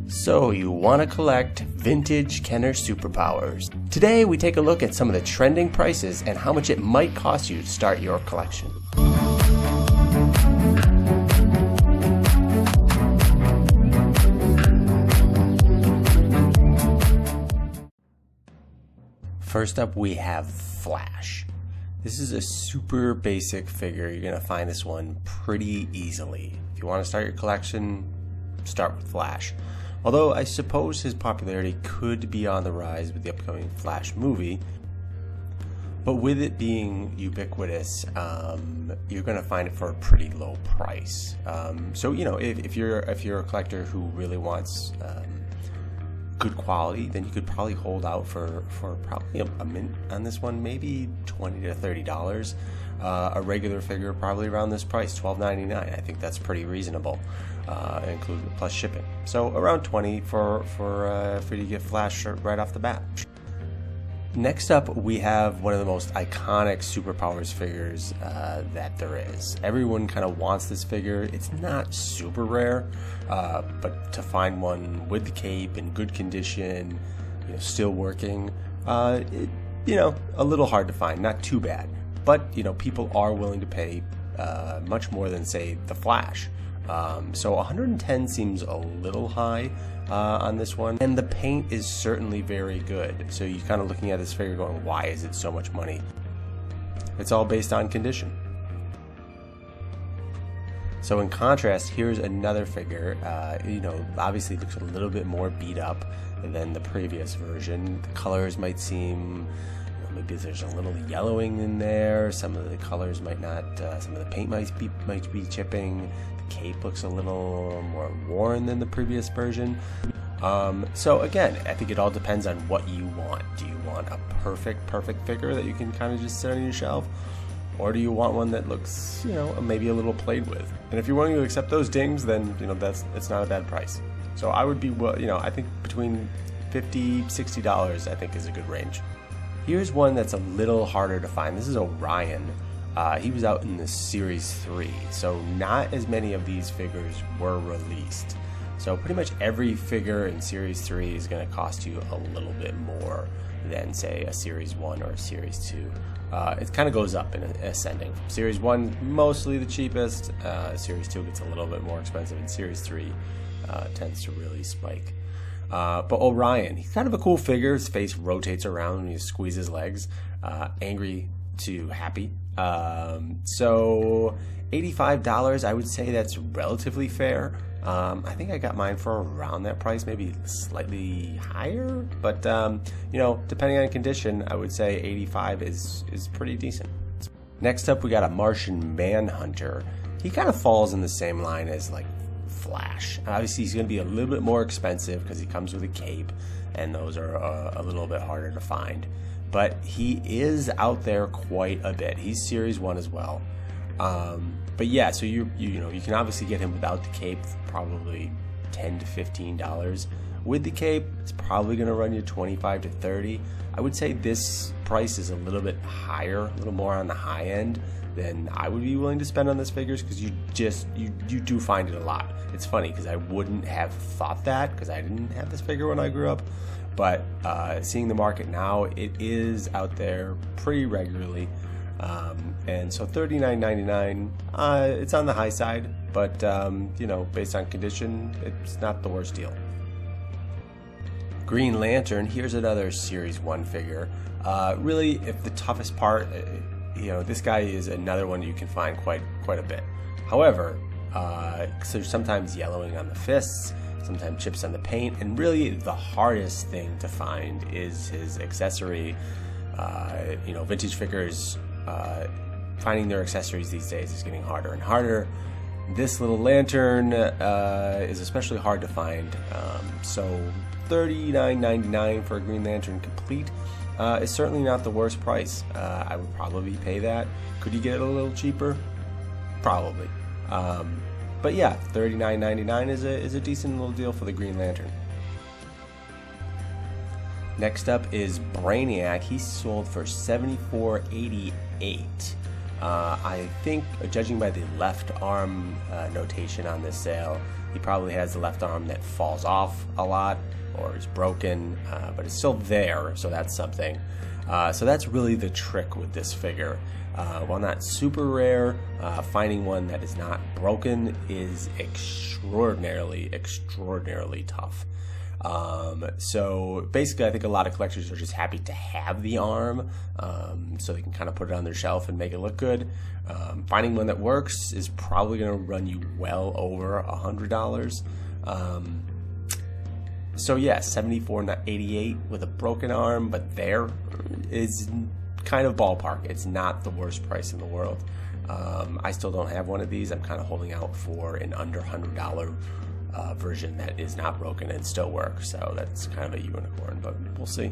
So you want to collect vintage Kenner superpowers. Today we take a look at some of the trending prices and how much it might cost you to start your collection. First up we have Flash. This is a super basic figure. You're going to find this one pretty easily. If you want to start your collection, start with Flash. Although I suppose his popularity could be on the rise with the upcoming Flash movie. But with it being ubiquitous, you're going to find it for a pretty low price. So you know, if you're a collector who really wants good quality, then you could probably hold out for probably a mint on this one, maybe $20 to $30. A regular figure probably around this price, $12.99. I think that's pretty reasonable, included plus shipping. So around $20 for you to get Flash right off the bat. Next up, we have one of the most iconic superpowers figures that there is. Everyone kind of wants this figure. It's not super rare, but to find one with the cape in good condition, you know, still working, a little hard to find. Not too bad, but you know, people are willing to pay much more than, say, the Flash. So 110 seems a little high on this one, and the paint is certainly very good. So you're kind of looking at this figure going, why is it so much money? It's all based on condition. So in contrast, here's another figure. Obviously looks a little bit more beat up than the previous version. The colors might seem, maybe there's a little yellowing in there. Some of the colors might not. Some of the paint might be chipping. The cape looks a little more worn than the previous version. So again, I think it all depends on what you want. Do you want a perfect figure that you can kind of just sit on your shelf, or do you want one that looks, maybe a little played with? And if you're willing to accept those dings, then it's not a bad price. So I would be, I think between $50, $60, I think is a good range. Here's one that's a little harder to find. This is Orion. He was out in the Series 3, so not as many of these figures were released. So pretty much every figure in Series 3 is going to cost you a little bit more than, say, a Series 1 or a Series 2. It kind of goes up in ascending. Series 1, mostly the cheapest. Series 2 gets a little bit more expensive, and Series 3 tends to really spike. But Orion, he's kind of a cool figure. His face rotates around when you squeeze his legs. Angry to happy. So $85, I would say that's relatively fair. I think I got mine for around that price, maybe slightly higher. But, depending on condition, I would say $85 is pretty decent. Next up, we got a Martian Manhunter. He kind of falls in the same line as, like, Flash. Obviously he's going to be a little bit more expensive because he comes with a cape, and those are a little bit harder to find, but he is out there quite a bit. He's Series 1 as well, but yeah, so you can obviously get him without the cape for probably $10 to $15. With the cape, it's probably going to run you $25 to $30. I would say this price is a little bit higher, a little more on the high end than I would be willing to spend on this figures, because you do find it a lot. It's funny because I wouldn't have thought that because I didn't have this figure when I grew up, but seeing the market now, it is out there pretty regularly, and so $39.99, it's on the high side, but based on condition, it's not the worst deal. Green Lantern, here's another Series 1 figure. Really, if the toughest part, this guy is another one you can find quite a bit. However, so there's sometimes yellowing on the fists, sometimes chips on the paint, and really the hardest thing to find is his accessory. Vintage figures, finding their accessories these days is getting harder and harder. This little lantern is especially hard to find, so $39.99 for a Green Lantern complete is certainly not the worst price. I would probably pay that. Could you get it a little cheaper? Probably. But yeah, $39.99 is a decent little deal for the Green Lantern. Next up is Brainiac. He's sold for $74.88. I think, judging by the left arm notation on this sale, he probably has the left arm that falls off a lot or is broken, but it's still there, so that's something. So that's really the trick with this figure. While not super rare, finding one that is not broken is extraordinarily tough. So basically, I think a lot of collectors are just happy to have the arm, so they can kind of put it on their shelf and make it look good. Finding one that works is probably going to run you well over $100. So yeah, $74.88 with a broken arm, but there is kind of ballpark. It's not the worst price in the world. I still don't have one of these. I'm kind of holding out for an under $100 version that is not broken and still works. So that's kind of a unicorn, but we'll see.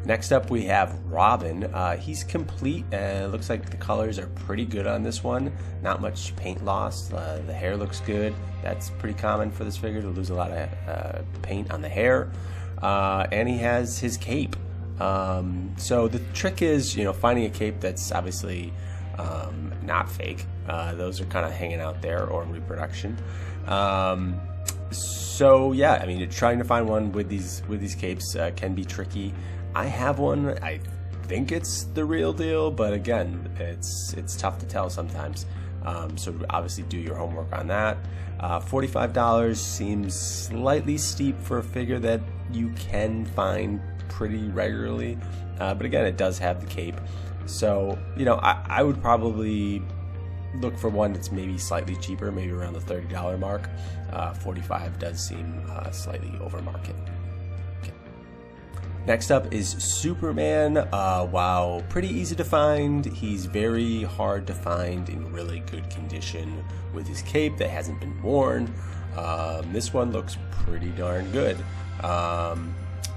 Next up, we have Robin. He's complete, and it looks like the colors are pretty good on this one. Not much paint loss. The hair looks good. That's pretty common for this figure, to lose a lot of paint on the hair. And he has his cape. So the trick is, finding a cape that's obviously not fake. Those are kind of hanging out there, or reproduction. So yeah, I mean, trying to find one with these capes can be tricky. I have one. I think it's the real deal, but again, it's tough to tell sometimes. So obviously do your homework on that. $45 seems slightly steep for a figure that you can find pretty regularly, but again, it does have the cape. So I would probably look for one that's maybe slightly cheaper, maybe around the $30 mark. $45 does seem slightly over market. Next up is Superman. While pretty easy to find, he's very hard to find in really good condition with his cape that hasn't been worn. This one looks pretty darn good.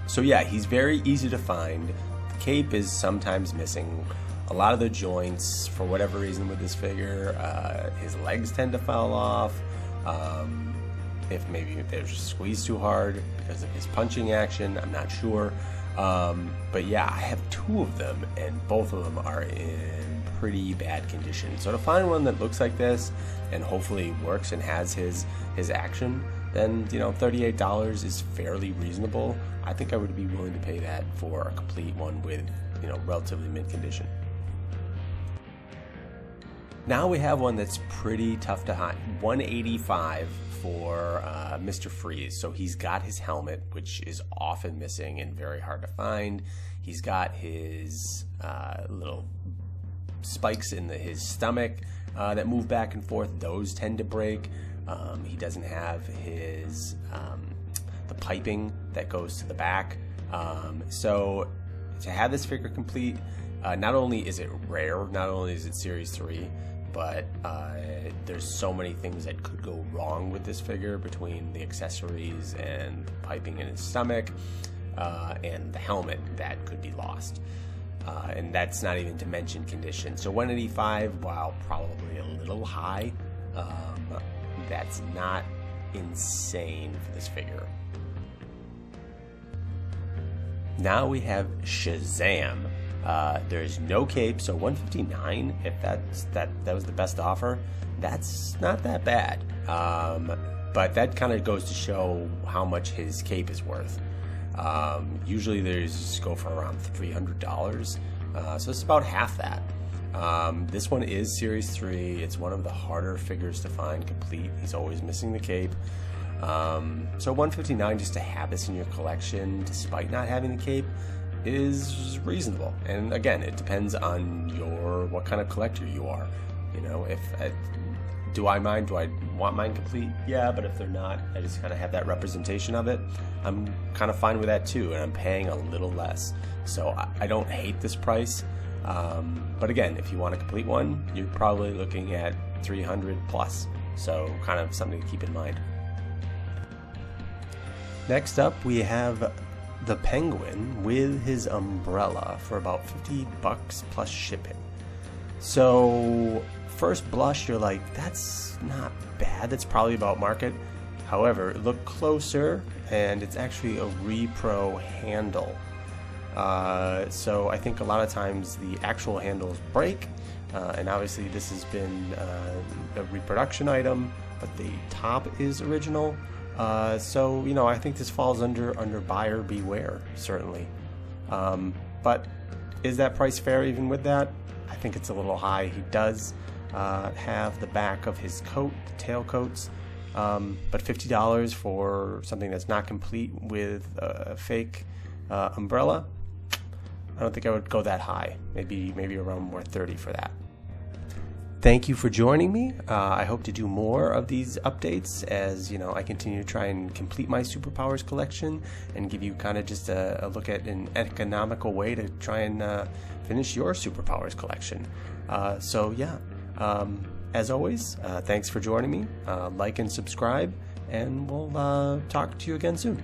So yeah, he's very easy to find. The cape is sometimes missing. A lot of the joints, for whatever reason with this figure, his legs tend to fall off. If maybe they're just squeezed too hard because of his punching action, I'm not sure. But yeah, I have two of them, and both of them are in pretty bad condition. So to find one that looks like this and hopefully works and has his action, then $38 is fairly reasonable. I think I would be willing to pay that for a complete one with relatively mint condition. Now we have one that's pretty tough to find. $185 for Mr. Freeze. So he's got his helmet, which is often missing and very hard to find. He's got his little spikes in his stomach that move back and forth. Those tend to break. He doesn't have his the piping that goes to the back. So to have this figure complete, not only is it rare, not only is it Series 3, but there's so many things that could go wrong with this figure, between the accessories and the piping in his stomach and the helmet that could be lost. And that's not even to mention condition. So $185, while probably a little high, that's not insane for this figure. Now we have Shazam. There's no cape, so $159. If that was the best offer, that's not that bad. But that kind of goes to show how much his cape is worth. Usually there's go for around $300, so it's about half that. This one is Series 3. It's one of the harder figures to find complete. He's always missing the cape. So $159 just to have this in your collection, despite not having the cape, is reasonable. And again, it depends on what kind of collector you are. Do I mind? Do I want mine complete? Yeah, but if they're not, I just kind of have that representation of it. I'm kind of fine with that too, and I'm paying a little less. So I don't hate this price. But again, if you want a complete one, you're probably looking at $300 plus. So kind of something to keep in mind. Next up, we have the Penguin with his umbrella for about $50 plus shipping. So first blush, you're like, that's not bad. That's probably about market. However, look closer, and it's actually a repro handle. So I think a lot of times the actual handles break, and obviously this has been a reproduction item, but the top is original. So you know, I think this falls under buyer beware, certainly. But is that price fair even with that? I think it's a little high. He does have the back of his coat, the tail coats, but $50 for something that's not complete with a fake umbrella, I don't think I would go that high. Maybe around more 30 for that. Thank you for joining me. I hope to do more of these updates as, you know, I continue to try and complete my superpowers collection and give you kind of just a look at an economical way to try and finish your superpowers collection. So yeah, as always, thanks for joining me. Like and subscribe, and we'll talk to you again soon.